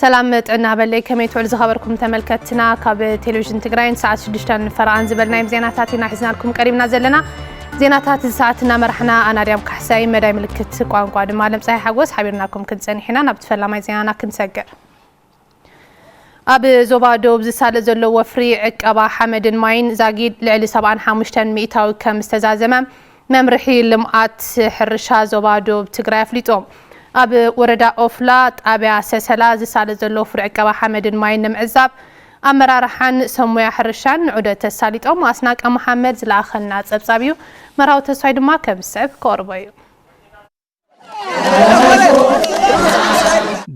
سلام ጥዕና በለይ ከመይ ትውል ዝኸበርኩም ተመልከትና ካብ ቴሌቪዥን ትግራይን ሰዓት 6 ፈራን ዝበልናይ ዜናታትና ሒዝናልኩም ቀሪብና ዘለና ዜናታት ሰዓትና መርሕና ኣናድያም ካሕሳይ መዳይ ምልክት ቋንቋ ድማ ለምጻይ ሓጎስ ሓቢርናኩም ክንጸኒሕና ናብ ተፈላማይ ዜናና ክንሰግር ኣብ ዞባ ደቡብ ዝሳለ ዘሎ ወፍሪ ዕቀባ ሓመድን ማይን ዛጊድ ልዕሊ 75 ሚእታዊ ከም ዝተዛዘመ መምርሒ ልምዓት ሕርሻ ዞባ ደቡብ ትግራይ ኣፍሊጦም ኣብ ወረዳ ኦፍላ ጣብያ ሰሰላ ዝሳለ ዘሎ ፍርዕ ዕቀባ ሓመድን ማይን ንምዕዛብ ኣመራርሓን ሰሙያ ሕርሻን ዑደት ተሳሊጦም ኣስናቀ መሐመድ ዝላኸና ጸብጻቢዩ መራው ተስፋይ ድማ ከምሰብ ከርበዩ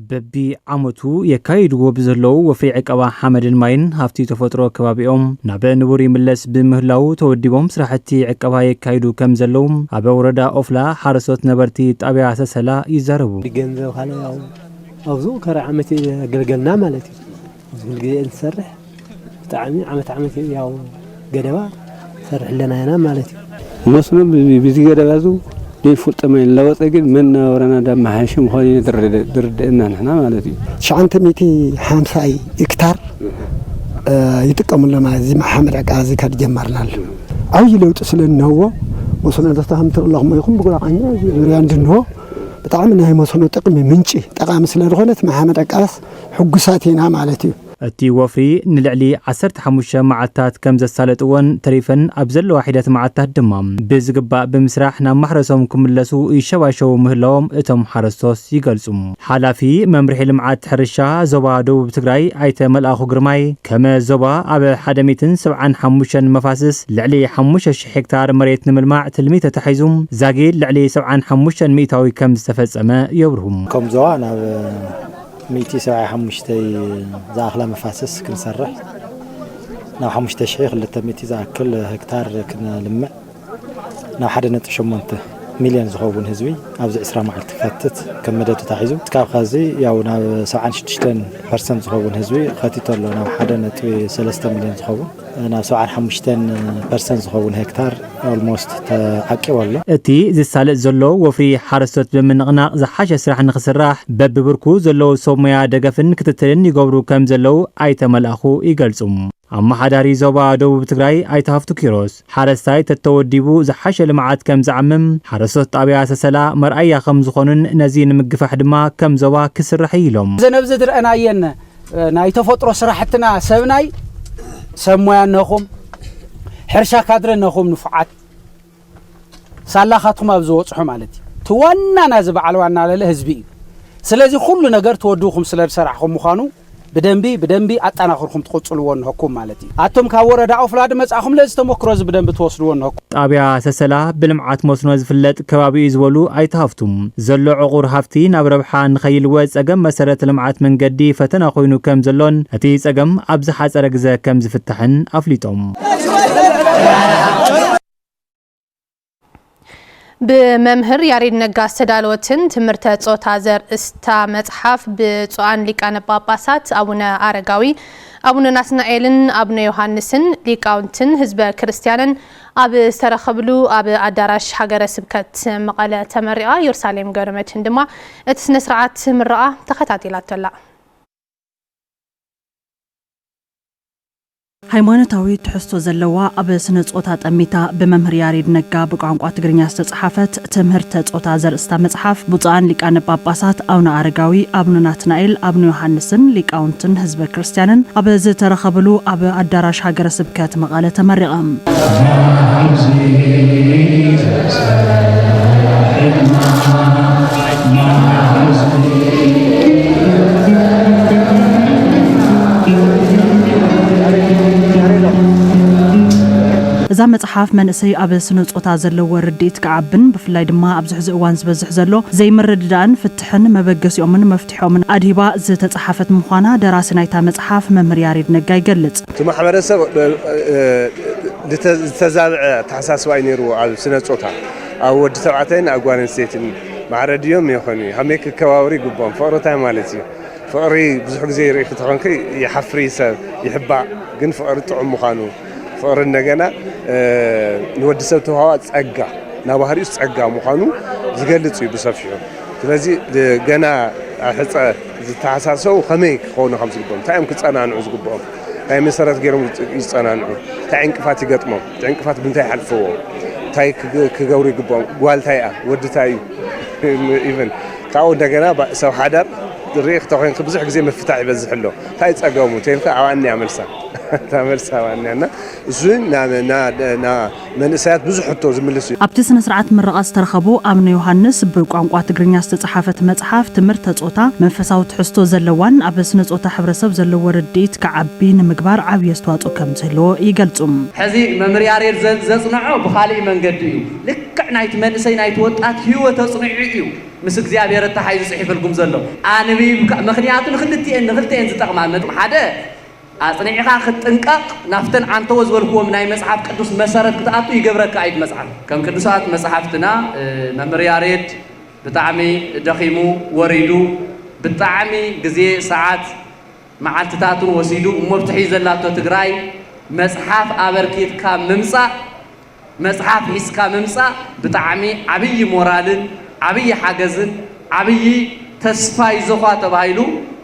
በቢ ዓመቱ የካይድዎ ብዘለው ወፍሪ ዕቀባ ሓመድን ማይን ሃፍቲ ተፈጥሮ ከባቢኦም ናብ ንቡር ይምለስ ብምህላው ተወዲቦም ስራሕቲ ዕቀባ የካይዱ ከም ዘለው ኣብ ወረዳ ኦፍላ ሓረሶት ነበርቲ ጣብያ ሰሰላ ይዛረቡ ገንዘብ ካለ ያው ኣብዙ ከረ ዓመትገልገልና ማለት እዩ ዝግልግዜ እንሰርሕ ብጣዕሚ ዓመት ያው ገደባ ሰርሕ ለናና ማለት እዩ መስኖ ብዚ ገደባዙ يفوت تمين لو تقول من ورنا دم هاشم خلي دردنا نحنا مالتي شعنت 250 هكتار يتقمن لما زي محمد عقازي كتجمرنا او يلوط سلنه هو وصلنا تفهمت اللهم يكون بقول عنيا ريان دنو بطعم انها مسنو طقم منشي طقام سلرغنت محمد عقاس حقساتينا مالتي أتي وفري نلعلي 15 معتات كم زسالتون تريفن أبزل واحدة معتات دمام بزقباء بمسرحنا محرسهم كملسو يشواشو مهلوم اتم حرسوس يقلسوم حالافي ممرح المعات حرشا زوبا دوب تقراي ايتا ملأخو قرماي كما زوبا أبا حدميتن 75 مفاسس لعلي 5 هكتار مريت نملماع تلميتة تحيزوم زاقيل لعلي 75 ميتاوي كم زفز أما يورهم كم زوانا 175 زاخله مفاسس كنسرح ناو 5 شيخ اللي تميتي زاكل هكتار كنا لمع ناو 1.8 مليون زخوبون هزوي ابز 10 معلت كاتت كم مدته تحيزو تكاب خازي ياو ناو 76% زخوبون هزوي خاتيتو ناو 1.3 مليون زخوبون ناو 75% زخوبون هكتار almost تعقي والله اتي زسالت زلو وفري حرسوت بمنقنا زحاش سراح نخسراح بببركو زلو سوميا دغفن كتتلن يغبرو كم زلو ايتا ملاخو يغلصوم اما حداري زوبا دوب تግራይ አይታፍቱ ኪሮስ حرساي تتوديبو زحاش لمعات كم زعمم حرسوت ጣብያ ሰሰላ مرأያ ከም ዝኾኑን ነዚ ንምግፋሕ ድማ ከም ዘባ ክስራሕ ኢሎም ዘነብዘ ድርአናየን ናይ ተፈጥሮ ስራሕትና ሰብናይ ሰሙያ ነኹም ሕርሻ ካድረ ነኹም ንፉዓት ሳላኻትኩም ኣብ ዝወጽሑ ማለት እዩ ትዋናና ዝበዓል ዋና ለለ ህዝቢ እዩ ስለዚ ኩሉ ነገር ተወዱኹም ስለሰራሕኩም ምዃኑ بدنبي አጣናኽርኩም ትቆጽልዎን ሆኩም ማለት እዩ አቶም ካብ ወረዳ ኦፍላድ መጻኹም ለዚ ተሞክሮ ዝብደንብ ተወስድዎን ሆኩም ጣብያ ሰሰላ ብልምዓት መስኖ ዝፍለጥ ከባቢ ዝወሉ አይታፍቱም ዘሎ ዕቁር ሃፍቲ ናብ ረብሓ ንኸይልወ ጸገም መሰረት ልምዓት መንገዲ ፈተና ኮይኑ ከም ዘሎን እቲ ጸገም ኣብዝ ሓጸረ ግዜ ከም ዝፍትሕን ኣፍሊጦም بممهر ياريد نقا استدالوتن تمرت صوت زر استا مصحف بصوان ليقان باباسات ابونا ارغاوي ابونا ناسنائيلن ابونا يوحنسن ليقاونتن حزب كريستيانن اب استرخبلو اب اداراش حجره سبكت مقاله تمرئه يرسالم غرمتن دما اتسن سرعات مرئه تخاتاتيلاتلا ሃይማኖታዊ ትሕዝቶ ዘለዋ ኣብ ስነ ጾታ ጠሚታ በመምህር ያሬድ ነጋ በቋንቋ ትግርኛ ዝተጻሕፈት ትምህርተ ጾታ ዘርእስታ መጽሓፍ ብፁዓን ሊቃነ ጳጳሳት አቡነ አረጋዊ አቡነ ናትናኤል አቡነ ዮሐንስን ሊቃውንትን ህዝበ ክርስቲያንን ኣብ ዝተረኸብሉ ኣብ አዳራሽ ሀገረ ስብከት መቐለ ተመሪቖም እዛ መጽሓፍ መንእሰይ ኣብ ስነ ጾታ ዘለዎ ርድኢት ከዓብን ብፍላይ ድማ ኣብ ዝሕዚ እዋን ዝበዝሕ ዘሎ ዘይምርድዳእን ፍትሕን መበገሲኦምን መፍትሖምን ኣድሂባ ዝተጻሕፈት ምዃና ደራሲ ናይታ መጽሓፍ መምህር ያሬድ ነጋ ይገልጽ ማሕበረሰብ ዝተዛብዐ ተሓሳስባ ነይሩ ኣብ ስነ ጾታ ኣብ ወዲ ተባዕታይን ኣብ ጓል ኣንስተይትን ማዕረድዮም ይኾኑ ሃመይ ክከባበሩ ይግብኦም ፍቕሪ ማለት እዩ ፍቕሪ ብዙሕ ግዜ ይርኢ ክትኾንከ ይሓፍሪ ሰብ ይሕባእ ግን ፍቕሪ ጥዑም ምዃኑ ፍቅር እንደገና ንወድሰብ ተዋዋ ጸጋ ናባህሪስ ጸጋ ምዃኑ ዝገልጽ እዩ ብሰፊሑ ስለዚህ ገና ሕጸ ዝተሓሳሰቡ ከመይ ክኾኑ ከም ዝግብኦም ታይም ክጸናንዑ ዝግብኦም ታይ መሰረት ገይሮም ይጸናንዑ ታይ ዕንቅፋት ይገጥሞም ታይ ዕንቅፋት ብንታይ ሓልፈዎ ታይ ክገብሩ ይግብኦም ጓልታይ ወድታይ ኢቨን ካብኡ እንደገና ሰብ ሓዳር ርኢኽ ተኾይንክ ብዙሕ ግዜ መፍታሕ ይበዝሕ ኣሎ ታይ ጸገሙ ተይልካ ኣዋኒ ያመልሳ ታመልሳ ዋኒና እዙን ና መንእሰያት ብዙሕ ሕቶ ዝምልሱ ኣብቲ ስነ ስርዓት ምረቓ ዝተረኸቡ ኣቡነ ዮሃንስ ብቋንቋ ትግርኛ ዝተጻሓፈት መጽሓፍ ትምህርተ ጾታ መንፈሳዊ ትሕዝቶ ዘለዋን ኣብ ስነ ጾታ ሕብረተሰብ ዘለዎ ርድኢት ከዓቢ ንምግባር ዓብዪ ኣስተዋፅኦ ከም ዘለዎ ይገልጹ። ሕዚ መምህር ያሬድ ዘጽንዖ ብኻልእ መንገዲ እዩ ልክዕ ናይቲ መንእሰይ ናይቲ ወጣት ህይወት ተጽንዑ እዩ ምስ እግዚኣብሔር ተሓይዙ ጽሒፈልኩም ዘሎ ኣንቢብካ ምኽንያቱ ንኽልተን ዝጠቕማ ሓደ ኣጽኒዕኻ ክትጥንቀቕ ናፍተን ዓንተዎ ዝበልክዎም ናይ መጽሓፍ ቅዱስ መሰረት ክትኣቱ ይገብረካ ኣይት መጽሓፍ ከም ቅዱሳት መጽሓፍትና መምህር ያሬድ ብጣዕሚ ደኺሙ ወሪዱ ብጣዕሚ ግዜ ሰዓት መዓልትታቱን ወሲዱ እሞብትሒ ዘላቶ ትግራይ መጽሓፍ ኣበርኪትካ ምምጻእ መጽሓፍ ሒዝካ ምምጻእ ብጣዕሚ ዓብዪ ሞራልን ዓብዪ ሓገዝን ዓብዪ ተስፋ ይዘኻ ተባሂሉ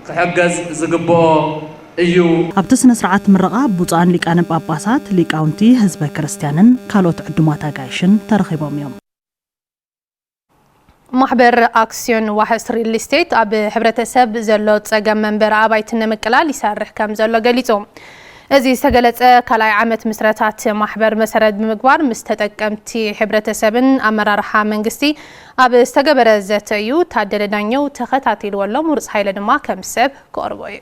ክሕገዝ ዝግብኦ እዩ። ኣብቲ ስነ ስርዓት ምረቓ ብፁዓን ሊቃነ ጳጳሳት ሊቃውንቲ ህዝበ ክርስቲያንን ካልኦት ዕዱማት ኣጋይሽን ተረኺቦም እዮም። ማሕበር ኣክስዮን ዋሕስ ሪል ስቴት ኣብ ሕብረተሰብ ዘሎ ፀገም መንበሪ ኣባይቲ ንምቅላል ይሰርሕ ከም ዘሎ ገሊፆም። እዚ ዝተገለጸ ካልኣይ ዓመት ምስረታት ማሕበር መሰረት ብምግባር ምስ ተጠቀምቲ ሕብረተሰብን ኣመራርሓ መንግስቲ ኣብ ዝተገበረ ዘተ እዩ። ታደለ ዳኘው ተኸታቲልዎ ኣሎ። ሙሩፅ ሃይለ ድማ ከም ሰብ ክቐርቦ እዩ።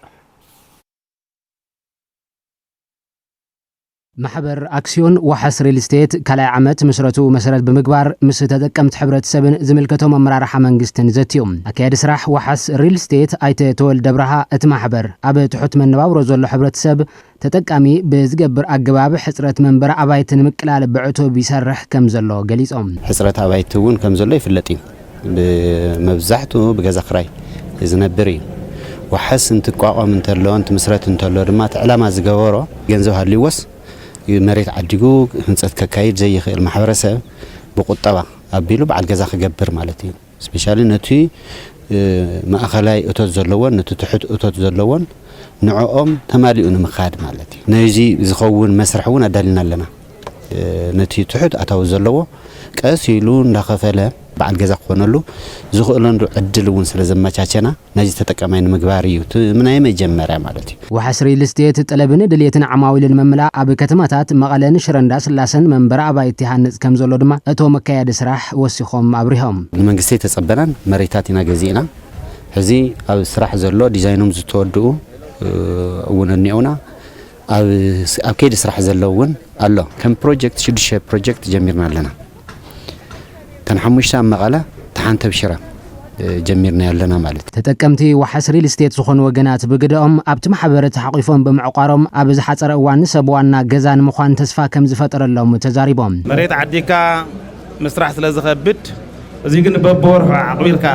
ማሕበር ኣክስዮን ዋሕስ ሪል ስቴት ካልኣይ ዓመት ምስረቱ መሰረት ብምግባር ምስ ተጠቀምቲ ሕብረተሰብን ዝምልከቶም ኣመራርሓ መንግስትን ዘትዮም ኣካያዲ ስራሕ ዋሕስ ሪል ስቴት ኣይተ ተወልደ ብርሃ እቲ ማሕበር ኣብ ትሑት መነባብሮ ዘሎ ሕብረተሰብ ተጠቃሚ ብዝገብር ኣገባብ ሕፅረት መንበሪ ኣባይቲ ንምቅላል ብዕቱብ ይሰርሕ ከም ዘሎ ገሊፆም። ሕፅረት ኣባይቲ እውን ከም ዘሎ ይፍለጥ እዩ ብመብዛሕትኡ ብገዛ ክራይ ዝነብር እዩ ዋሕስ እንትቋቋም እንተሎ እንትምስረት እንተሎ ድማ እቲ ዕላማ ዝገበሮ ገንዘብ ሃልይወስ መሬት ዓዲጉ ህንፀት ከካይድ ዘይኽእል ማሕበረሰብ ብቁጠባ ኣቢሉ በዓል ገዛ ክገብር ማለት እዩ ስፔሻሊ ነቲ ማእኸላይ እቶት ዘለዎን ነቲ ትሑት እቶት ዘለዎን ንዕኦም ተማሊኡ ንምኻድ ማለት እዩ ነዚ ዝኸውን መስርሕ እውን ኣዳሊና ኣለና ነቲ ትሑት ኣታዊ ዘለዎ ቀስ ኢሉ እንዳኸፈለ በዓል ገዛ ክኾነሉ ዝኽእለንዱ ዕድል እውን ስለ ዘመቻቸና ነዚ ተጠቃማይ ንምግባር እዩ ምናይ መጀመርያ ማለት እዩ። ዋሕስ ሪል ስቴት ጠለብን ድልየትን ዓማዊልን መምላእ ኣብ ከተማታት መቐለን ሽረንዳ ስላሰን መንበሪ ኣባይቲ ሃንጽ ከም ዘሎ ድማ እቶም መካያዲ ስራሕ ወሲኾም ኣብሪሆም ንመንግስቲ ተጸበናን መሬታት ኢና ገዚእና ሕዚ ኣብ ስራሕ ዘሎ ዲዛይኖም ዝተወድኡ እውን እኒኦና ኣብ ከይዲ ስራሕ ዘሎ እውን ኣሎ ከም ፕሮጀክት 6 ፕሮጀክት ጀሚርና ኣለና كان حمشتا مقالة تحانت بشرة جميرنا يلنا مالت تتكمتي واحس ريل ستيت سخون وجنات بقدام أبت محبرة حقيفون بمعقارم أبز حتر وان سبوانا جزان مخان تسفا كم زفتر اللهم تجاربهم مريت عديكا مسرح سلازخبت وزيجن ببور عقبيلكا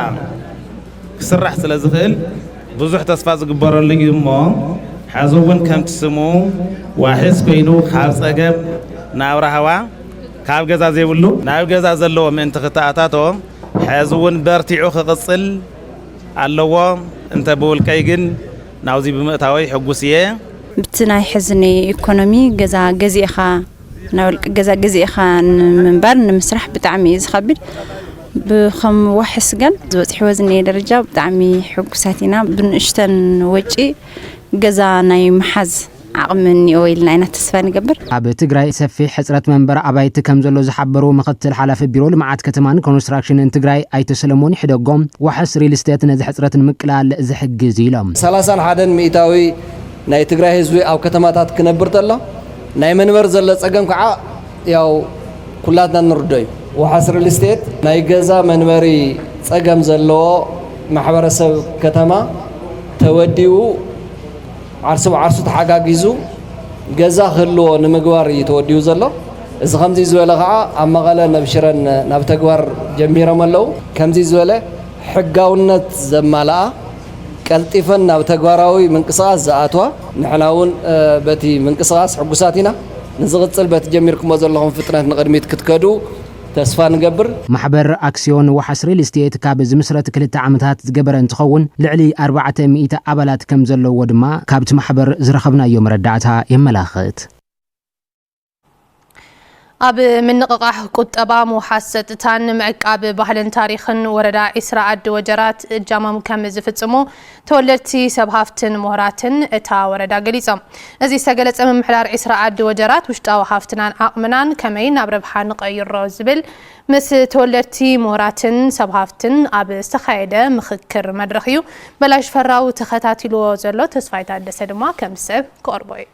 سرح سلازخل بزح تسفا زقبر اللي يمو حزون كم تسمو واحس بينو خالص أجاب ناورا هوا كاب جزا زيولو ناو جزا زلو من تختاتاتو حزون برتيعو خقصل علوا انت بول كايجن ناوزي بمقتاوي حقوسيه بتناي حزني ايكونومي جزا جزيخا ناو جزا جزيخا منبر مسرح بتعمي زخبل بخم وحس قال زوت حوزني درجه بتعمي حقوساتنا بنشتن وجي جزا ناي محز عقمني ويلنا أنا تسفاني قبر. أب تجري سفي حسرة منبر أبايت كم زلوا زحبروا مقتل حلف بيرول معاد كتمان كونستراكشن انتجري أي تسلمون حدا قوم وحس ريل استيت نزح حسرة المقلال زحق زيلهم. سلاسان حدا ميتاوي ناي تجري هزوي أو كتماتات كنبرت الله ناي منبر زلت أجمع كع ياو كلاتنا نردي وحس ريل استيت ناي جزا منبري أجمع زلوا محبر سب كتما توديو عرسو تحقاقيزو جزا خلو نمقوار يتوديو زلو إذا خمزي زوالة غا أما غالا نبشرن نبتقوار جميرا ملو كمزي زوالة حقاونت زمالا كالتفن نبتقواراوي من قصاص زااتوا نحناون باتي من قصاص حقوساتنا نزغط سلبات جميركم وزلهم فترة نقدميت كتكادو ተስፋ ንገብር ማሕበር አክሲዮን ወሓስ ሪል ስቴት ካብ ዝምስረት 2 ዓመታት ዝገበረ እንትኸውን ልዕሊ 400 ኣባላት ከም ዘለዎ ድማ ካብቲ ማሕበር ዝረኸብናዮ መረዳእታ የመላኽት ኣብ ምንቅቃሕ ቁጠባ ምውሓስ ሰጥታን ምዕቃብ ባህልን ታሪኽን ወረዳ ኢስራ ዓዲ ወጀራት እጃማም ከም ዝፍጽሙ ተወለድቲ ሰብ ሃፍትን ምሁራትን እታ ወረዳ ገሊጾም እዚ ዝተገለጸ ምምሕዳር ኢስራ ዓዲ ወጀራት ውሽጣዊ ሃፍትናን ዓቕምናን ከመይ ናብ ረብሓ ንቀይሮ ዝብል ምስ ተወለድቲ ምሁራትን ሰብ ሃፍትን ኣብ ዝተኻየደ ምክክር መድረኽ እዩ በላሽ ፈራው ተኸታቲልዎ ዘሎ ተስፋይ ታደሰ ድማ ከም ሰብ ክቐርቦ እዩ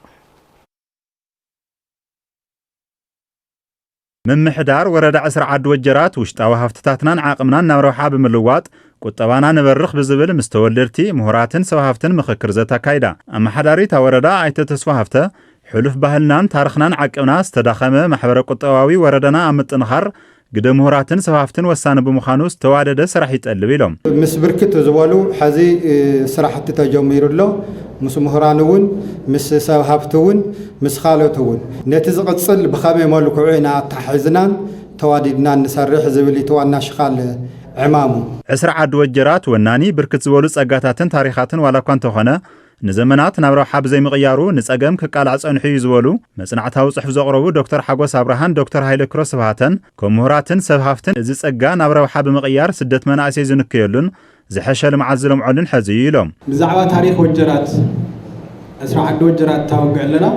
ممحدار ورد عسر عد وجرات وشتاو هافتتاتنا عاقمنا نمروحا بملوات قطبانا نبرخ بزبل مستولرتي مهراتن سو هافتن مخكر زتا كايدا اما حداري تا وردا ايت تسوا هافته حلف بهلنان تاريخنا عقمنا استداخمه محبر قطواوي وردنا امطنخر قدم مهراتن سو هافتن وسان بمخانوس توادد سرح يتقلب يلوم مس بركت زوالو حزي سرحت تجمير له مس مهرانون مس سو هافتون مس خالتون نتزقصل بخامه مالو كوعينا تحزنان تواددنا نسرح زبلي توانا شخال عمامو عسر عد وجرات وناني بركت زوالو صقاتاتن تاريخاتن ولا كنت هنا نزمنات نبرو حاب زي مغيارو نصقم كقال عصن حي زولو مصنعتاو صحف زقربو دكتور حقوس ابراهان دكتور هايله كروس بهاتن كمهراتن سبهافتن از صقا نبرو حاب مغيار سدت مناسي زنكيلن زحشل معزلم علن حزيلهم بزعوا تاريخ وجرات اسرع عد وجرات توقع لنا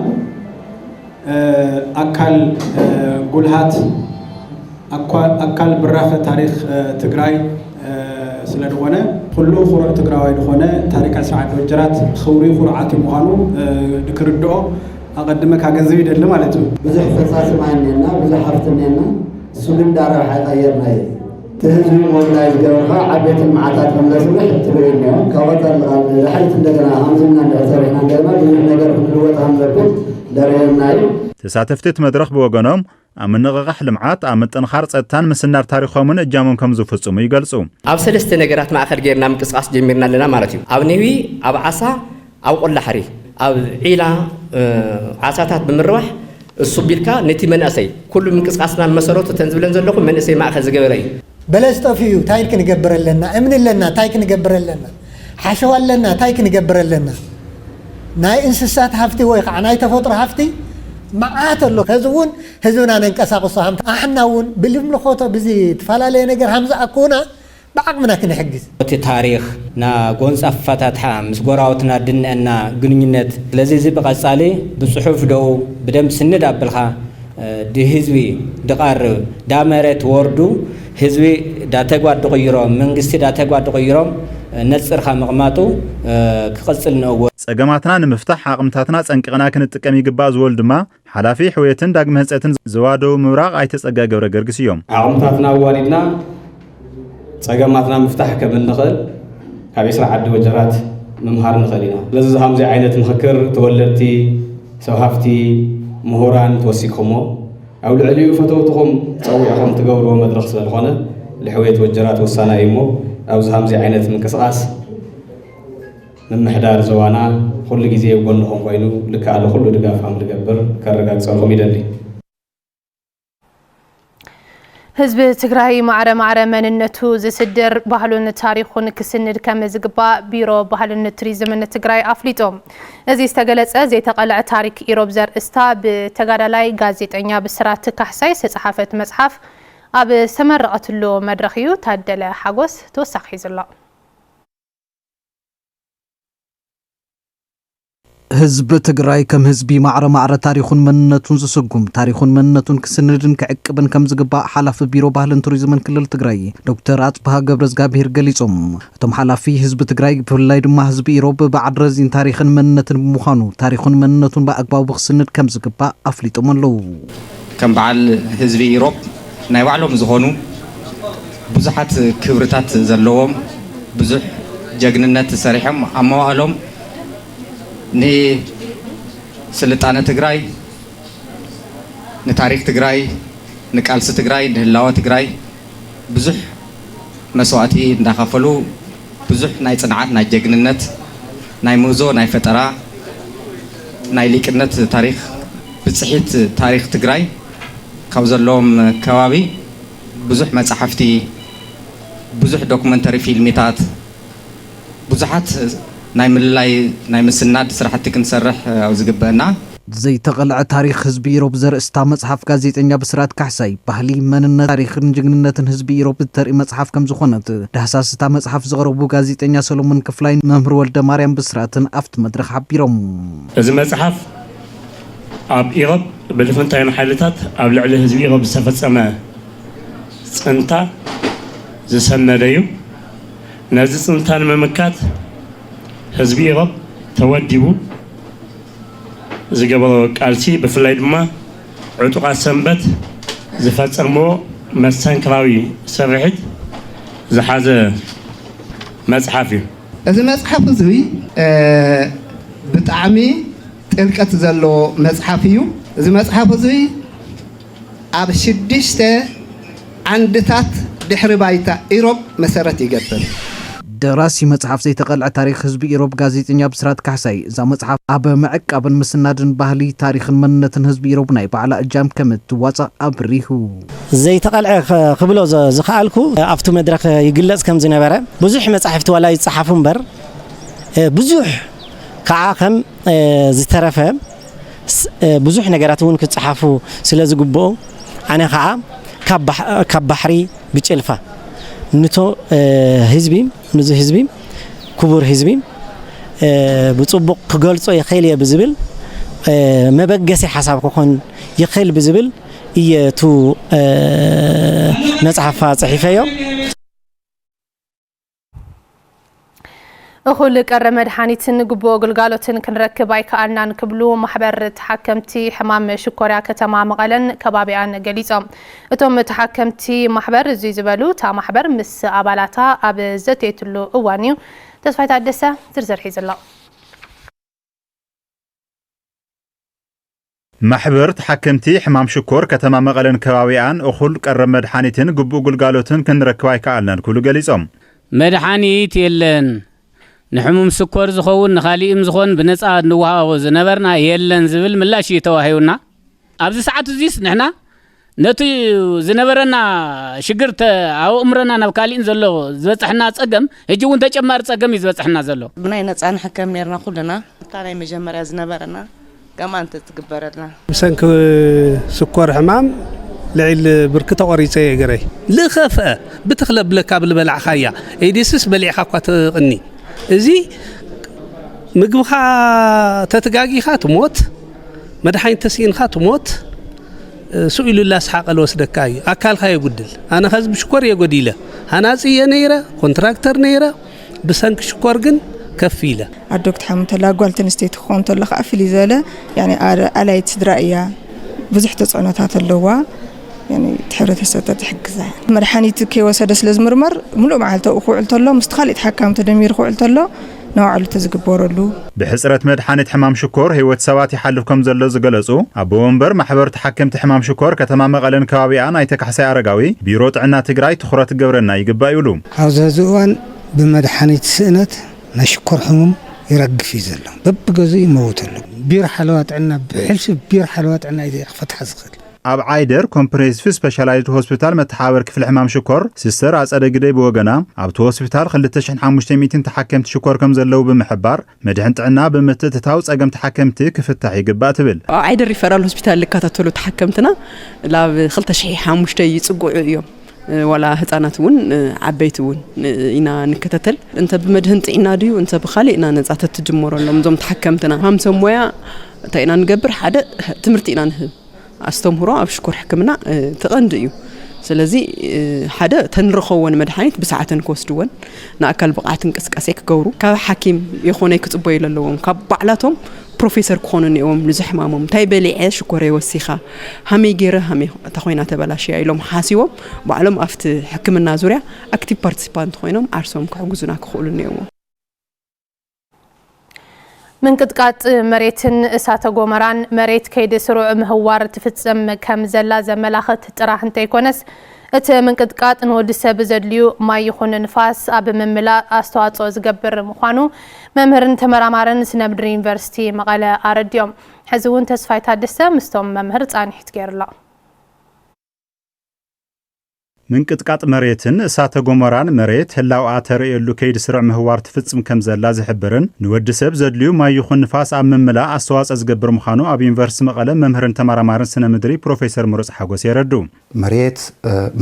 اكل قولهات اكل براخه تاريخ تግራይ ስለደሆነ ሁሉ ኹሩዕ ትግራዋይ ደሆነ ታሪክ 11 ወጀራት ኹሩይ ኹሩዓት ምዃኑ ድክርድኦ አቀድመ ካገንዘብ ይደል ማለት ነው ብዙሕ ፈሳሲ ማንነና ብዙሕ ሀብትነና ሱልን ዳራ ሓጣየርና ተህዝቢ ሞላይ ገርኻ ዓበይት ማዓታት መለስልህ ትብለኛው ካወጣን ለሐይት እንደገና አምዝና እንደተረና እንደገና ብዙ ነገር ሁሉ ወጣም ነበር ደረናይ ተሳተፍት መድረኽ በወገኖም አምንቀቃሕ ልምዓት አምጥንኻር ጸጥታን ምስናር ታሪኾምን እጃሞም ከም ዝፍጽሙ ይገልጹ ኣብ ሰለስተ ነገራት ማእኸል ጌርና ምንቅስቃስ ጀሚርና ኣለና ማለት እዩ ኣብ ነዊ ኣብ ዓሳ ኣብ ቆላሕሪ ኣብ ዒላ ዓሳታት ብምርባሕ እሱ ቢልካ ነቲ መንእሰይ ኩሉ ምንቅስቃስና መሰረቱ ተንዝብለን ዘለኹ መንእሰይ ማእኸል ዝገበረ እዩ በለስጠፊዩ ታይክ ንገብረለና እምንለና ታይክ ንገብረለና ሓሸዋለና ታይክ ንገብረለና ናይ እንስሳት ሃፍቲ ወይ ከዓ ናይ ተፈጥሮ ሃፍቲ معات له هزون هزونا ننقساقص هم احناون بالملخوته بزي تفالالي نجر همزه اكونا بعقمنا كنحجز تاريخ نا غونص افاتاتها مسغوراوتنا دننا غنينت لذي زي بقصالي بصحف دو بدم سند ابلها دي حزبي دقار دامرت وردو حزبي داتغواد دقيرو منغستي داتغواد دقيرو نصرخ مقماطو كقصل نو صقماتنا نمفتح عقمتاتنا صنقنا كنጥቀም ይግባዝ ወልድማ ሓላፊ ሕወትን ዳግመ ህንጸትን ዘዋደው ምብራቅ አይተጸጋ ገብረ ገርግስዮም عقمتاتنا ዋሊድና صقماتنا مفتح كمنخل ካብ ኢስራ ዓዲ ወጀራት መምሃር ንኸሊና ለዚ ሃምዚ ዓይነት ምክክር ተወለድቲ ሰብ ሃፍቲ ምሁራን ተወሲክሞ ኣብ ልዕሊኡ ፈተውትኹም ፀዊዕኹም ትገብርዎ መድረኽ ስለዝኾነ لحويت وجرات وسانا ايمو او زهامزي عينت منقسقاس ممحدار زوانا كل غيزي يغونهم كوينو لك على كل دغافام لغبر كرغاصلهم يدلي حزب تግራይ معረ መንነቱ ዝስድር ባህሉን ታሪኹን ክስንድ ከም ዝግባእ ቢሮ ባህልን ቱሪዝምን ትግራይ አፍሊጦም እዚ ዝተገለጸ ዘይተቀልዐ ታሪክ ኢሮብ ዘርእስታ ብተጋዳላይ ጋዜጠኛ ብስራት ካሕሳይ ዝተጻሕፈት መጽሓፍ ኣብ ሰመረቀትሉ መድረኽ እዩ ታደለ ሓጎስ ተወሳኺ ዘሎ ህዝብ ትግራይ ከም ህዝቢ ማዕረ ታሪኹን መንነቱን ዝስጉም ታሪኹን መንነቱን ክስንድን ክዕቅብን ከም ዝግባእ ሓላፊ ቢሮ ባህልን ቱሪዝምን ክልል ትግራይ ዶክተር አጽብሃ ገብረዝጋቢር ገሊጾም እቶም ሓላፊ ህዝብ ትግራይ ብፍላይ ድማ ህዝቢ ኢሮብ ብዓድረዚን ታሪኽን መንነትን ብምዃኑ ታሪኹን መንነቱን በአግባቡ ክስንድ ከም ዝግባእ አፍሊጦም ኣለዉ ከም በዓል ህዝቢ ኢሮብ ናይ ባዕሎም ዝኾኑ ብዙሓት ክብርታት ዘለዎም ብዙሕ ጀግንነት ሰሪሖም ኣመዋእሎም ኒ ስልጣነ ትግራይ ንታሪክ ትግራይ ንቃልሲ ትግራይ ንህላወ ትግራይ ብዙሕ መስዋዕቲ እንዳኸፈሉ ብዙሕ ናይ ጽንዓት ናይ ጀግንነት ናይ ምውዞ ናይ ፈጠራ ናይ ሊቅነት ታሪክ ብጽሒት ታሪክ ትግራይ ካብ ዘለዎም ከባቢ ብዙሕ መጽሓፍቲ ብዙሕ ዶክመንተሪ ፊልሚታት ብዙሓት ናይ ምልላይ ናይ ምስናድ ስራሕቲ ክንሰርሕ ኣብ ዝግበአና ዘይተቐልዐ ታሪክ ህዝቢ ኢሮብ ዘርእስታ መጽሓፍ ጋዜጠኛ ብስራት ካሕሳይ ባህሊ መንነት ታሪክን ጅግንነትን ህዝቢ ኢሮብ ተርኢ መጽሓፍ ከም ዝኾነት ዳህሳስታ መጽሓፍ ዘቕረቡ ጋዜጠኛ ሰሎሞን ክፍላይ መምህር ወልደ ማርያም ብስራትን ኣብቲ መድረክ ሓቢሮም እዚ መጽሓፍ ኣብ ኢሮብ ብልፍንታይን ሓይልታት ኣብ ልዕሊ ህዝቢ ኢሮብ ዝተፈጸመ ጽንታ ዝሰነደ እዩ ነዚ ጽንታ ንምምካት ህዝቢ ኢሮብ ተወዲቡ ዝገበሮ ቃልሲ ብፍላይ ድማ ዕጡቃት ሰንበት ዝፈጸምዎ መስተንክራዊ ስርሒት ዝሓዘ መጽሓፍ እዩ እዚ መጽሓፍ እዚ ብጣዕሚ ጥልቀት ዘለዎ መጽሓፍ እዩ እዚ መጽሓፍ እዚ ኣብ 6 ዓንድታት ድሕሪ ባይታ ኢሮብ መሰረት ይገብር ደራሲ መጽሓፍ ዘይተቐልዐ ታሪክ ህዝቢ ኢሮብ ጋዜጠኛ ብስራት ካሕሳይ እዛ መጽሓፍ ኣብ ምዕቃብን ምስናድን ባህሊ ታሪክን መንነትን ህዝቢ ኢሮብ ናይ ባዕላ እጃም ከም እትዋፅእ ኣብሪሁ ዘይተቐልዐ ክብሎ ዝኽኣልኩ ኣብቲ መድረክ ይግለጽ ከም ዝነበረ ብዙሕ መጽሓፍቲ ዋላ ይጽሓፉ እምበር ብዙሕ ከዓ ከም ዝተረፈ ብዙሕ ነገራት እውን ክጽሓፉ ስለ ዝግብኦ ኣነ ከዓ ካብ ባሕሪ ብጭልፋ ንቶ ህዝቢ ንዚ ህዝቢ ክቡር ህዝቢ ብጽቡቕ ክገልጾ ይኽእል እየ ብዝብል መበገሲ ሓሳብ ክኾን ይኽእል ብዝብል እየቱ መጽሓፍ ጽሒፈዮ እኹል ቀረ መድሓኒትን ግቡእ ግልጋሎትን ክንረክብ ኣይከኣልናን ክብሉ ማሕበር ተሓከምቲ ሕማም ሽኮርያ ከተማ መቐለን ከባቢያን ገሊጾም እቶም ተሓከምቲ ማሕበር እዚ ዝበሉ እታ ማሕበር ምስ ኣባላታ ኣብ ዘትየትሉ እዋን እዩ ተስፋይ ታደሰ ዝርዝር ሒዙ ኣሎ ማሕበር ተሓከምቲ ሕማም ሽኮር ከተማ መቐለን ከባቢያን እኹል ቀረ መድሓኒትን ግቡእ ግልጋሎትን ክንረክብ ኣይከኣልናን ክብሉ ገሊጾም መድሓኒት የለን ንሕሙም ስኮር ዝኸውን ንኻሊእም ዝኾን ብነፃ ንዋሃቦ ዝነበርና የለን ዝብል ምላሽ ተዋሂቡና ኣብዚ ሰዓት እዚስ ንሕና ነቲ ዝነበረና ሽግር ኣብ እምረና ናብ ካሊእን ዘሎ ዝበፅሕና ፀገም ሕጂ እውን ተጨማሪ ፀገም ዝበፅሕና ዘሎ ብናይ ነፃ ንሕከም ነርና ኩልና እታ ናይ መጀመርያ ዝነበረና ከማን ትግበረልና ብሰንኪ ስኮር ሕማም ልዕል ብርክ ተቆሪፀ የገረይ ልኸፍአ ብትኽለብለካ ብልበላዕኻያ ኤዲስስ በሊዕኻ እኳ ትቕኒ እዚ ምግብኻ ተተጋጊኻ ትሞት መድሓኒት ተሲኢንኻ ትሞት ስኡሉላ ስሓቀል ወስደካ እዩ ኣካልኻ የጉድል ኣነ ህዝቢ ሽኮር የጎዲለ ሃናፅየ ነይረ ኮንትራክተር ነይረ ብሰንኪ ሽኮር ግን ከፍ ኢለ ኣዶክት ሓሙተላ ጓልተን ስቴት ክኾን ተለኻ ፍልይ ዝበለ ኣላይት ስድራ እያ ብዙሕ ተፅዕኖታት ኣለዋ ሕብረተሰብ ተሕግዛ መድሓኒት ከይወሰደ ስለ ዝምርመር ሙሉእ መዓልቲ ክውዕል ተሎ ምስ ካልእ ተሓካሚ ተደሚሩ ክውዕል ተሎ ናባዕሉ ተዝግበረሉ ብሕፅረት መድሓኒት ሕማም ሽኮር ህይወት ሰባት ይሓልፍ ከም ዘሎ ዝገለጹ ኣቦ ወንበር ማሕበር ተሓከምቲ ሕማም ሽኮር ከተማ መቐለን ከባቢኣ ናይ ተካሕሳይ ኣረጋዊ ቢሮ ጥዕና ትግራይ ትኹረት ገብረና ይግባእ ይብሉ ኣብዚ እዋን ብመድሓኒት ስእነት ናይ ሽኮር ሕሙም ይረግፍ እዩ ዘሎ በብገዝኡ ይመውት ኣሎ ቢሮ ሓለዋ ጥዕና ብሕልፊ ቢሮ ሓለዋ ጥዕና ይኽፈትሓ ዝኽእል ኣብ ዓይደር ኮምፕሬሄንሲቭ ስፔሻላይዝድ ሆስፒታል መተሓባበር ክፍሊ ሕማም ሽኮር ሲስተር ኣጸደ ግደይ ብወገና ኣብቲ ሆስፒታል 2500 ተሓከምቲ ሽኮር ከም ዘለው ብምሕባር መድሕን ጥዕና ብምትእትታው ጸገም ተሓከምቲ ክፍታሕ ይግባእ ትብል ዓይደር ሪፈራል ሆስፒታል ልካታተሉ ተሓከምትና ላብ 2005 ይጽጉዑ እዮም ወላ ህፃናት እውን ዓበይቲ እውን ኢና ንከታተል እንተ ብመድህን ጥዕና ድዩ እንተ ብኻሊእ ኢና ነፃ ተትጅመረሎም ዞም ተሓከምትና ሃምሶም ሞያ እንታይ ኢና ንገብር ሓደ ትምህርቲ ኢና ንህብ ኣስተምህሮ ኣብ ሽኮር ሕክምና ተቐንዲ እዩ ስለዚ ሓደ ተንረኸወን መድሓኒት ብሰዓተን ክወስድወን ንኣካል ብቕዓት እንቅስቃሴ ክገብሩ ካብ ሓኪም የኾነ ክጽበዩ ዘለዎም ካብ ባዕላቶም ፕሮፌሰር ክኾኑ ነኦም ንዝሕማሞም እንታይ በሊዐ ሽኮር ወሲኻ ሃመይ ገይረ ሃመይ ተኾይና ተበላሽያ ኢሎም ሓሲቦም ባዕሎም ኣብቲ ሕክምና ዙርያ ኣክቲቭ ፓርቲሲፓንት ኮይኖም ዓርሶም ክሕግዙና ክኽእሉ ነዎም من قطقات مريتن اساته غومران مريت كيد سروع مهوار تفصم كم زلا زملاخت طراح انت يكونس ات من قطقات نود سب زدليو ما يخون نفاس اب مملا استواصو زغبر مخانو ممهرن تمرامارن سنبدر يونيفرسيتي مقاله ارديوم حزون تسفاي تادسه مستوم ممهر صانحت غيرلا ምንቅጥቃጥ መሬትን እሳተ ጎመራን መሬት ህላው አተርእየሉ ከይድ ስርዕ ምህዋር ትፍጽም ከም ዘላ ዝሕብርን ንወዲ ሰብ ዘድልዩ ማይ ይኹን ንፋስ ኣብ ምምላእ ኣስተዋፅኦ ዝገብር ምዃኑ ኣብ ዩኒቨርሲቲ መቐለ መምህርን ተመራማርን ስነ ምድሪ ፕሮፌሰር ምሩጽ ሓጎስ የረዱ።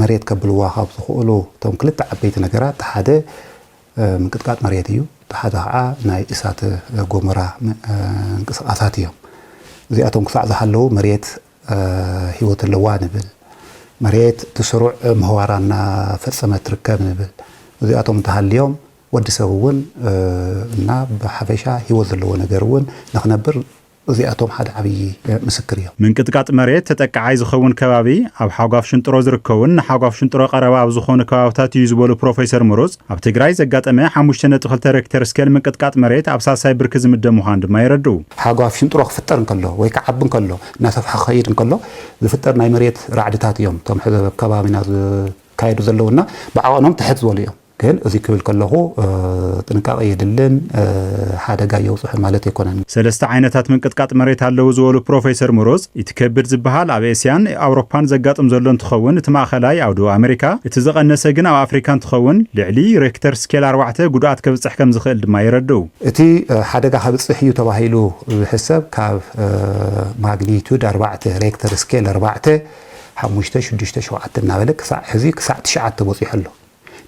መሬት ከብልዋ ካብ ዝኽእሉ እቶም ክልተ ዓበይቲ ነገራት ሓደ ምንቅጥቃጥ መሬት እዩ፣ ሓደ ከዓ ናይ እሳተ ጎመራ እንቅስቃሳት እዮም። እዚኣቶም ክሳዕ ዝሃለዉ መሬት ሂወት ኣለዋ ንብል፣ መሬት ትስሩዕ ምህዋራና ፈጸመት ትርከብ ንብል፣ እዚኣቶም እንተሃልዮም ወዲ ሰብ እውን እና ብሓፈሻ ሂወት ዘለዎ ነገር እውን ንኽነብር እዚኣቶም ሓደ ዓብይ ምስክር እዮም። ምንቅጥቃጥ መሬት ተጠቃዓይ ዝኸውን ከባቢ ኣብ ሓጓፍ ሽንጥሮ ዝርከውን ንሓጓፍ ሽንጥሮ ቀረባ ኣብ ዝኾኑ ከባቢታት እዩ ዝበሉ ፕሮፌሰር ምሩጽ ኣብ ትግራይ ዘጋጠመ 5.2 ሬክተር ስኬል ምንቅጥቃጥ መሬት ኣብ ሳሳይ ብርኪ ዝምደብ ምዃኑ ድማ ይረዱ። ሓጓፍ ሽንጥሮ ክፍጠር እንከሎ ወይ ክዓቢ እንከሎ እናሰፍሐ ክኸይድ እንከሎ ዝፍጠር ናይ መሬት ራዕድታት እዮም እቶም ሕዚ ኣብ ከባቢና ዝካየዱ ዘለውና ብዓቐኖም ትሕት ዝበሉ እዮም። ግን እዚ ክብል ከለኹ ጥንቃቄ የድልን ሓደጋ የውፅሕ ማለት ኣይኮነን። ሰለስተ ዓይነታት ምንቅጥቃጥ መሬት ኣለዉ ዝበሉ ፕሮፌሰር ምሩጽ እቲ ከቢድ ዝበሃል ኣብ ኤስያን ኣውሮፓን ዘጋጥም ዘሎ እንትኸውን እቲ ማእኸላይ ኣብ ደቡብ ኣሜሪካ እቲ ዝቐነሰ ግን ኣብ ኣፍሪካ እንትኸውን ልዕሊ ሬክተር ስኬል 4 ጉድኣት ከብፅሕ ከም ዝኽእል ድማ ይረድኡ። እቲ ሓደጋ ከብፅሕ እዩ ተባሂሉ ዝሕሰብ ካብ ማግኒቱድ 4 ሬክተር ስኬል 4 5 6 7 እናበለ ክሳዕ ሕዚ ክሳዕ 9 በፂሑ ኣሎ።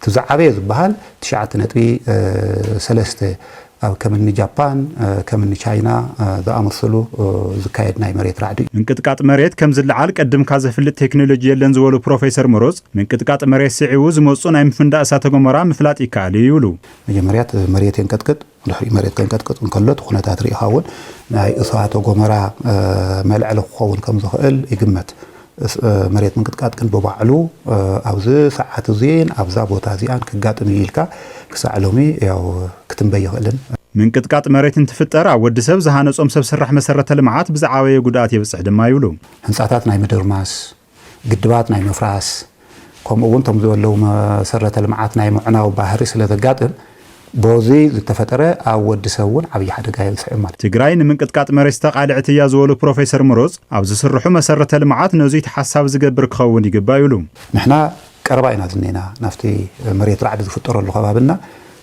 تزعبي زبال 9.3 أو كمن جابان كمن تشاينا ذا أمثلو زكايد ناي مريت رعدي. من كتقاط مريت كم زل عالك قدم كذا في التكنولوجيا اللي نزولو بروفيسور مروز من كتقاط مريت سعيوز موصون أي مفندا أساته جمرة مفلات إيكالي يولو. مريت ينكتكت لحري مريت كنكتكت ونكلت وخنا تعتري حاول ناي أساته جمرة ملء له خون كم زخيل يجمت. مريت من كتقاط كن ببعلو أو زي ساعات زين أو زابوت هزيان كقاطم يلكا كسعلومي أو كتنبيه لن من كتقاط مريت انتفتر أو ود سب زهانس سب سرح مسرة المعات بزعاوية قدات يبصح دما يولو هنساعات ناي مدرماس قدبات ناي مفراس كم أونتم زولو مسرة المعات ناي معنا وباهري سلذقاطن بوزي زتفترة أو ود سوون عبي حدا جاي يسعمر. تجراين من كتقاط مريت تقال اعتياز ولو بروفيسور مروز أو زسرحو مسرة المعات نوزيت حساب زجبر خون يجبا يولو. نحنا كرباينا زنينا نفتي مريت رعد زفتر اللي خبابنا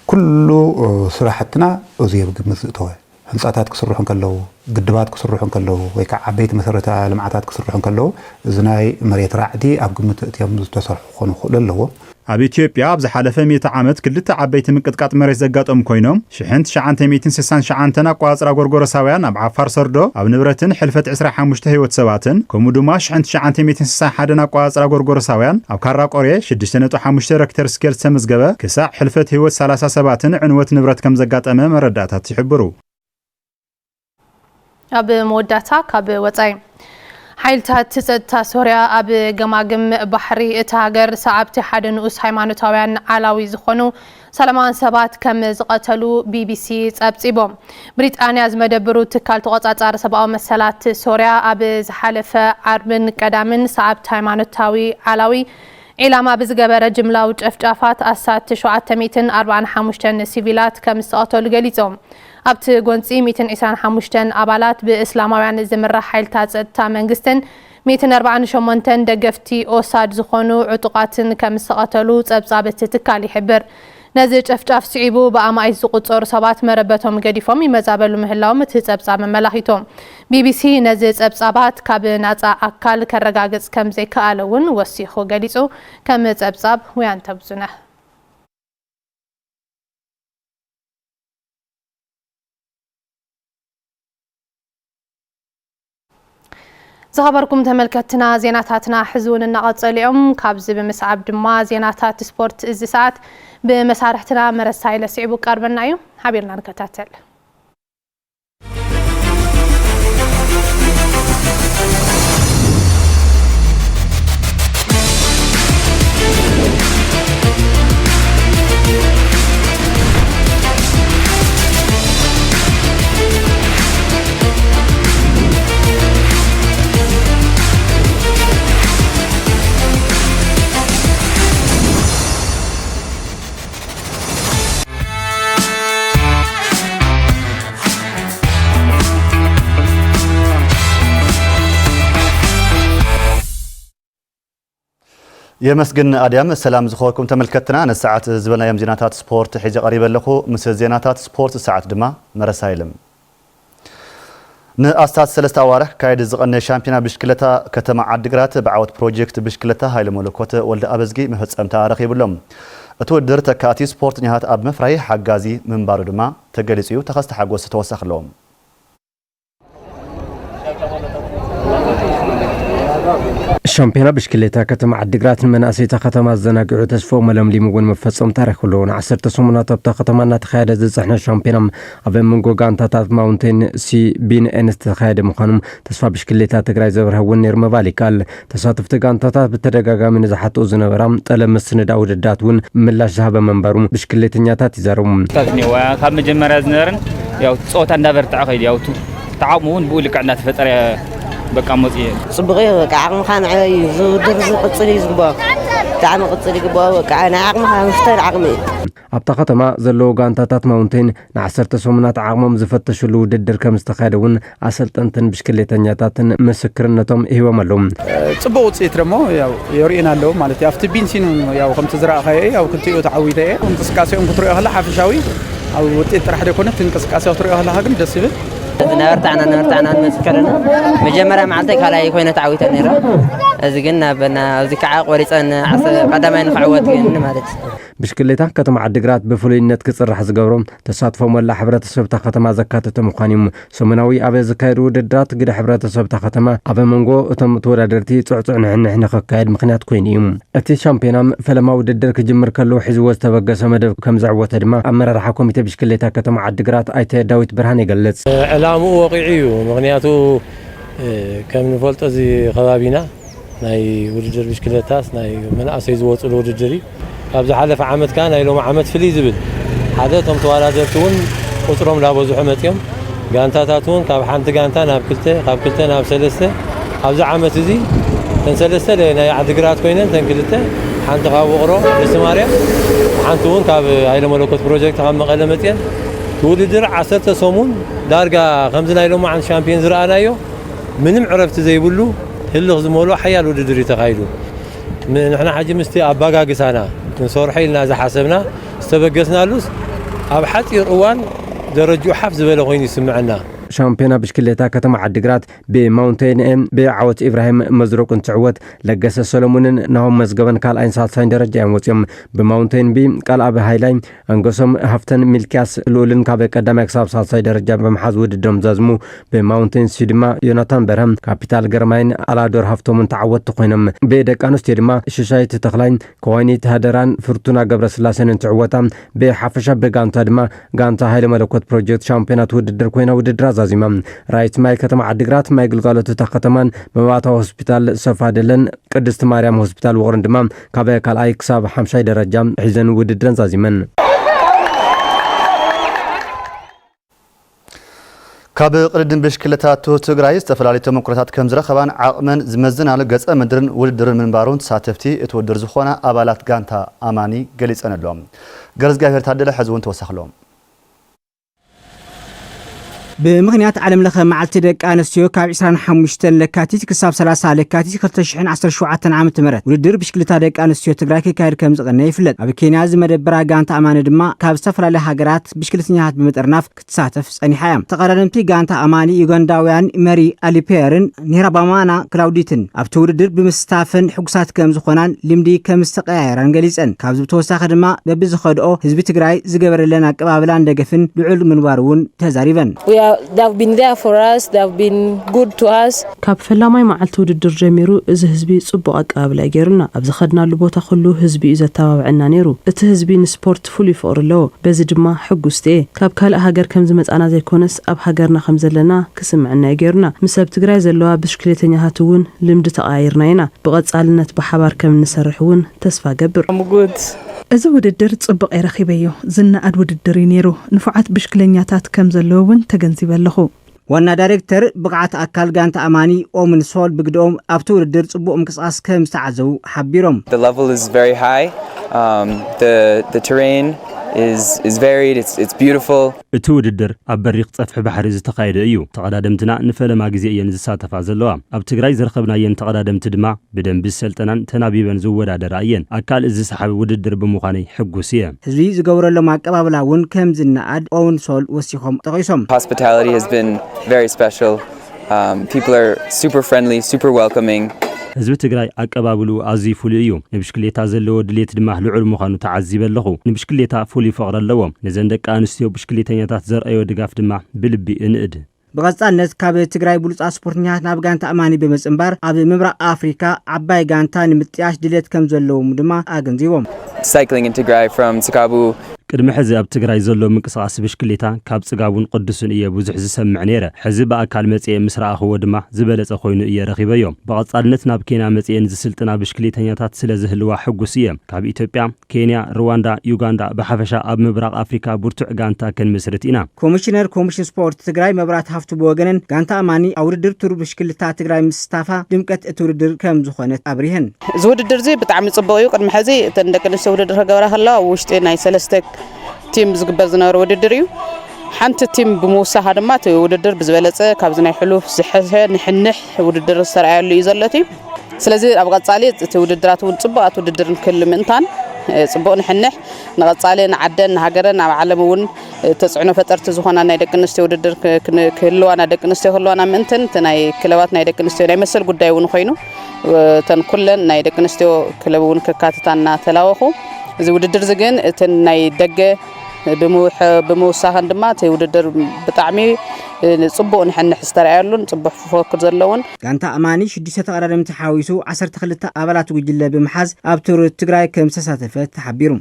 كله صراحتنا وزي بجمز توه. هنساتات كسرحون كله قدبات كسرحون كله ويك عبيت مسرة المعات كسرحون كله زناي مريت رعدي أبجمت تيم تصرحون خلله هو. ኣብ ኢትዮጵያ ኣብ ዝሓለፈ 100 ዓመት ክልተ ዓበይቲ ምንቅጥቃጥ መሬት ዘጋጠሙ ኮይኖም 1969 ኣቋፅራ ጎርጎሮሳውያን ኣብ ዓፋር ሰርዶ ኣብ ንብረትን ሕልፈት 25 ህይወት ሰባትን ከምኡ ድማ 1961 ኣቋፅራ ጎርጎሮሳውያን ኣብ ካራ ቆሬ 6.5 ሬክተር ስኬል ዝተመዝገበ ክሳዕ ሕልፈት ህይወት 37ን ዕንወት ንብረት ከም ዘጋጠመ መረዳእታት ይሕብሩ። ኣብ መወዳታ ካብ ወፃይ حيلتات ጸጥታ ሶርያ ኣብ ገማግም ባሕሪ እቲ ሃገር ሰዓብቲ ሓደ ንኡስ ሃይማኖታውያን ዓላዊ ዝኾኑ ሰላማን ሰባት ከም ዝቐተሉ ቢቢሲ ጸብጺቦም ብሪጣንያ ዝመደብሩ ትካል ተቆጻጻሪ ሰብኣዊ መሰላት ሶርያ ኣብ ዝሓለፈ ዓርብን ቀዳምን ሰዓብቲ ሃይማኖታዊ ዓላዊ ኢላማ ብዝገበረ ጅምላዊ ጨፍጫፋት ኣሳት 745 ሲቪላት ከም ዝቐተሉ ገሊጾም ኣብቲ ጎንፂ 125 ኣባላት ብእስላማውያን ዝምራሕ ሓይልታት ጸጥታ መንግስትን 148 ደገፍቲ ኦሳድ ዝኾኑ ዕጡቃትን ከም ዝቐተሉ ጸብጻብቲ ትካል ይሕብር። ነዚ ጨፍጫፍ ስዒቡ ብኣማይት ዝቁጸሩ ሰባት መረበቶም ገዲፎም ይመዛበሉ ምህላዎም እቲ ጸብጻብ መመላኺቶም ቢቢሲ ነዚ ጸብጻባት ካብ ናጻ ኣካል ከረጋግጽ ከም ዘይከኣለ እውን ወሲኹ ገሊጹ ከም ጸብጻብ ወያንተ ብዙነህ زخبركم تملكتنا زيناتاتنا حزون النقصليهم كابز بمسعب دما زيناتات سبورت الزسات بمسارحتنا مرسايل سعيبو قربنا يوم حبيرنا نكتاتل يمسجن أديم السلام زخوركم تملكتنا أنا الساعة زبنا يوم زيناتات سبورت حيجي قريبا لخو مثل زيناتات سبورت الساعة دما مرسايلم نأستاذ سلسة أوارح كايد زغن شامبينا بشكلتها كتما عدقرات بعوض بروجيكت بشكلتها هاي المولوكوت ولد أبزقي مهتس أمتا رخيب اللهم أتودر تكاتي سبورت نهات أب مفراي حقازي من بارو دما تقليسيو تخست حقوس توسخ لهم شامبينا بشكلتها كتم عدقرات المناسيتا ختما الزناقعو تسفو ملم لي مقون مفتصم تاريخ كلون عسرت سومنا تبتا ختما نتخيد زيصحنا شامبينا أبين منقو قانتاتات ماونتين سي بين انست تخيد مخانم تسفى بشكلتها تقراي زبرها ونير مباليكال تساتفت قانتاتات بتدقاقا من زحاتو زنبرام تلم السند أو رداتون ملاش ذهب منبروم بشكلتنياتات يزاروم تاكني وكاب مجمرة زنرن يو صوت اندابر تعقيد يو تعامون بقولك عنا تفتر بقى مزيه صبغي بقى عقم خان عي زودر قصلي زبا تعم قصلي قبا بقى انا عقم خان مفتر عقمي أبتا ختما زلو قانتاتات ماونتين نعسرت سومنات عقمم زفتشو لو ددر كم استخادون أسلطنتن بشكلتنياتاتن مسكرنتهم إيوا ملوم صبغ وصيت رمو ياو يورينا لو مالتي افتي بنسين ياو خمس زرع خاي او كنتيو تعويده انقسقاسيهم كتريو هلا حافشاوي او وطيت راح يكون انقسقاسيو تريو هلا هاكن دس يبل نبرتعنا مسكرنا مجمرة معلتك هلا يكون تعويت نيرا ازقنا بنا ذكاء وريصن قدمين خعوت مالت بشكلتها كتم عدقرات بفلينت كصرح زغبروم تصادفهم ولا حبرتسب تا ختما زكاتته مخانيم سمناوي ابي زكايرو ددرات قد حبرتسب تا ختما ابي منغو اتم تورادرتي صعصعن حنا خكايد مخنيات كوينيم اتي شامبيونام فلما وددر كجمر كلو حزوز تبغس مدب كم زعوته دما امرر حكومته بشكلتها كتم عدقرات ايته داويت برهان يغلص علامه واقعي مغنياتو كم نفولت ازي خبابينا ناي وددر بشكلتاس ناي مناسي زوصلو وددري أبز حلف عمد كان هاي لو عمد فلي زبل حدثهم توالادرتون قطرهم لابوزو حمتهم قانتاتاتون كاب حانت قانتا ناب كلته ناب سلسته أبز عمد زي تنسلسته لنا عدقرات كوينن تنكلته حانت غاوقرو لسماريا حانتون كاب هاي الملوكوت بروجيكت غام مقلمتين تولدر عسرت سومون دارقا خمسنا لو عن شامبيون زرانايو منم عرفت زي بلو هلغ زمولو حيال وددري تخايلو من احنا حاجه مستي اباغا قسانا نصورحي لنا اذا حسبنا استبقسنا لوس اب حطير اوان درجو حفز بلا غين يسمعنا شامبينا بشكلتها كتم عدقرات بماونتين ام بعوت ابراهيم مزروق تعوت لقس سولومون نهم مزغبن قال انسات ساين درجه اموتيم بماونتين بي قال اب هايلاين انغسم هفتن ملكاس لولن كاب قدامك حساب ساي درجه بمحاز وددم زازمو بماونتين سيدما يوناتان برهم كابيتال جرماين على دور هفتومن تعوت تخينم بدقانوس تيدما ششايت تخلاين كويني تهدران فرتونا قبر سلاسن تعوتام بحفشه بغانتا دما غانتا هايل ملكوت بروجيكت شامبيونات وددر كوينا وددر زازيمام رايت ماي كتم عدقرات ماي قلقالته تختمان بماتا هوسبيتال سفادلن قدست مريم هوسبيتال وغرندمام كابا كالاي كساب 50 درجه حزن وددرن زازيمن كاب قردن بشكلتاتو تግራይ ዝተፈላለዩ ተመክሮታት ከም ዝረኸባን ዓቕመን ዝመዝናሉ ገጸ ምድርን ውድድርን ምንባሩን ተሳተፍቲ እትወድር ዝኾነ ኣባላት ጋንታ ኣማኒ ገሊጸነሎም ገርዝጋሄር ታደለ ሕዝውን ተወሳኽሎም بمغنيات عالم لخ معلت دق انستيو كاب 25 لكاتيت كساب 30 لكاتيت 2017 عام تمرت ودير بشكلتا دق انستيو تግራይ كاير كم زقنا يفلت اب كينيا زمدبرا غانتا اماني دما كاب استفراله هاغرات بشكلتنيات بمطرناف كتساتف صني حيام تقررمتي غانتا اماني يوغنداويان مري اليبيرن نيرابامانا كلاوديتن اب تودر بمستافن حقسات كم زخونان لمدي كم استقايران غليصن كاب زبتوساخ دما ببزخدو حزب تግራይ زغبرلنا قبابلان دغفن لعل منبارون تزاريبن they've been there for us, they've been good to us. كاب فلاماي معلت وددر جميرو از حزبي صبو اقابل غيرنا ابز خدنا لبوتا كله حزبي اذا تابعنا نيرو ات حزبي سبورت فولي فورلو بزي دما حقوستي كاب كال هاجر كم زمصانا زيكونس اب هاجرنا خمزلنا كسمعنا غيرنا مسب تግራይ زلوا بشكليتنياتون لمد تقايرناينا بقصالنت بحبار كم نسرحون تسفا قبر እዚ ውድድር ጽቡቕ ይረኺበዮ ዝናኣድ ውድድር ነይሩ ንፉዓት ብሽክለኛታት ከም ዘለውን ተገንዚበለኹ ዋና ዳይሬክተር ብቕዓት ኣካል ጋንታ ኣማኒ ኦምን ሶል ብግድኦም ኣብቲ ውድድር ጽቡቕ ምንቅስቓስ ከም ዝተዓዘቡ ሓቢሮም The level is very high. The terrain is varied, it's beautiful. እቲ ውድድር ኣብ በሪቕ ጸፍሒ ባሕሪ ዝተኻየደ እዩ። ተቐዳደምትና ንፈለማ ግዜ እየን ዝሳተፋ ዘለዋ። ኣብ ትግራይ ዝረኸብናየን ተቐዳደምቲ ድማ ብደንቢ ሰልጠናን ተናቢበን ዝወዳደራ እየን። ኣካል እዚ ሰሓቢ ውድድር ብምዃነይ ሕጉስ እየ። ህዝቢ ዝገብረሎም ኣቀባብላ እውን ከም ዝነኣድ ኦውን ሶል ወሲኾም ጠቒሶም። Hospitality has been very special. People are super friendly, super welcoming. ህዝቢ ትግራይ ኣቀባብሉ ኣዝዩ ፍሉይ እዩ። ንብሽክሌታ ዘለዎ ድሌት ድማ ልዑል ምዃኑ ተዓዚበ ኣለኹ። ንብሽክሌታ ፍሉይ ፍቕሪ ኣለዎም። ነዘን ደቂ ኣንስትዮ ብሽክሌተኛታት ዘርአዮ ድጋፍ ድማ ብልቢ እንእድ። ብቐጻልነት ካብ ትግራይ ብሉጻት ስፖርተኛታት ናብ ጋንታ ኣማኒ ብምጽምባር ኣብ ምብራቕ ኣፍሪካ ዓባይ ጋንታ ንምጥያሽ ድሌት ከም ዘለዎም ድማ ኣገንዚቦም። Cycling in Tigray from Tsikabu ቅድሚ ሕዚ ኣብ ትግራይ ዘሎ ምንቅስቓስ ብሽክሌታ ካብ ጽጋቡን ቅዱስን እየ ብዙሕ ዝሰምዕ ነይረ። ሕዚ ብኣካል መጽየ ምስ ረኣኽዎ ድማ ዝበለጸ ኮይኑ እየ ረኺበዮ። ብቐጻልነት ናብ ኬንያ መጽየን ዝስልጥና ብሽክሌተኛታት ስለ ዝህልዋ ሕጉስ እየ። ካብ ኢትዮጵያ፣ ኬንያ፣ ሩዋንዳ፣ ዩጋንዳ ብሓፈሻ ኣብ ምብራቕ ኣፍሪካ ብርቱዕ ጋንታ ክንምስርት ኢና። ኮሚሽነር ኮሚሽን ስፖርት ትግራይ መብራት ሃፍቱ ብወገነን ጋንታ ኣማኒ ኣብ ውድድር ቱር ብሽክሌታ ትግራይ ምስታፋ ድምቀት እቲ ውድድር ከም ዝኾነት ኣብሪህን። እዚ ውድድር እዚ ብጣዕሚ ጽቡቕ እዩ። ቅድሚ ሕዚ እተን ደቂ ኣንስትዮ ውድድር ከገብራ ከለዋ ኣብ ውሽጢ ናይ ሰለስተ ቲም ዝግበር ዝነበረ ውድድር እዩ። ሓንቲ ቲም ብምውሳኻ ድማ እቲ ውድድር ብዝበለጸ ካብዚ ናይ ሕሉፍ ዝሕሸ ንሕንሕ ውድድር ዝተረኣየሉ እዩ ዘሎ እቲ። ስለዚ ኣብ ቀጻሊ እቲ ውድድራት እውን ጽቡቓት ውድድር ንክህሉ ምእንታን ጽቡቕ ንሕንሕ ንቐጻሊ ንዓደን ንሃገረን ኣብ ዓለም እውን ተጽዕኖ ፈጠርቲ ዝኾና ናይ ደቂ ኣንስትዮ ውድድር ክህልዋና ደቂ ኣንስትዮ ክህልዋና ምእንትን እቲ ናይ ክለባት ናይ ደቂ ኣንስትዮ ናይ መሰል ጉዳይ እውን ኮይኑ እተን ኩለን ናይ ደቂ ኣንስትዮ ክለብ እውን ክካተታ እናተላወኹ እዚ ውድድር እዚ ግን እቲ ናይ ደገ ብምውሳኸን ድማ እቲ ውድድር ብጣዕሚ ጽቡቕ ንሕንሕ ዝተረኣየሉን ጽቡቕ ፉክክር ዘለዎን ጋንታ ኣማኒ 6 ተቐዳደምቲ ሓዊሱ 12 ኣባላት ጉጅለ ብምሓዝ ኣብ ቱር ትግራይ ከም ዝተሳተፈ ተሓቢሩ።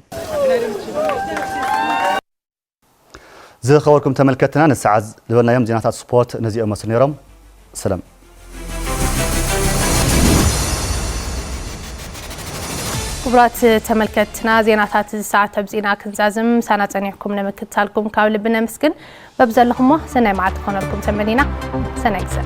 ዝኸበርኩም ተመልከትና ንሰዓት ዝበልናዮም ዜናታት ስፖርት ነዚኦም መስሉ ነይሮም። ሰላም ክቡራት ተመልከትና ዜናታት ሰዓት ተብዚና ክንዛዝም ሳና ጸኒሕኩም ንምክትታልኩም ካብ ልብና መስግን በብዘለኹም ሰናይ መዓልቲ ኮነልኩም ተመኒና ሰናይ ግዜ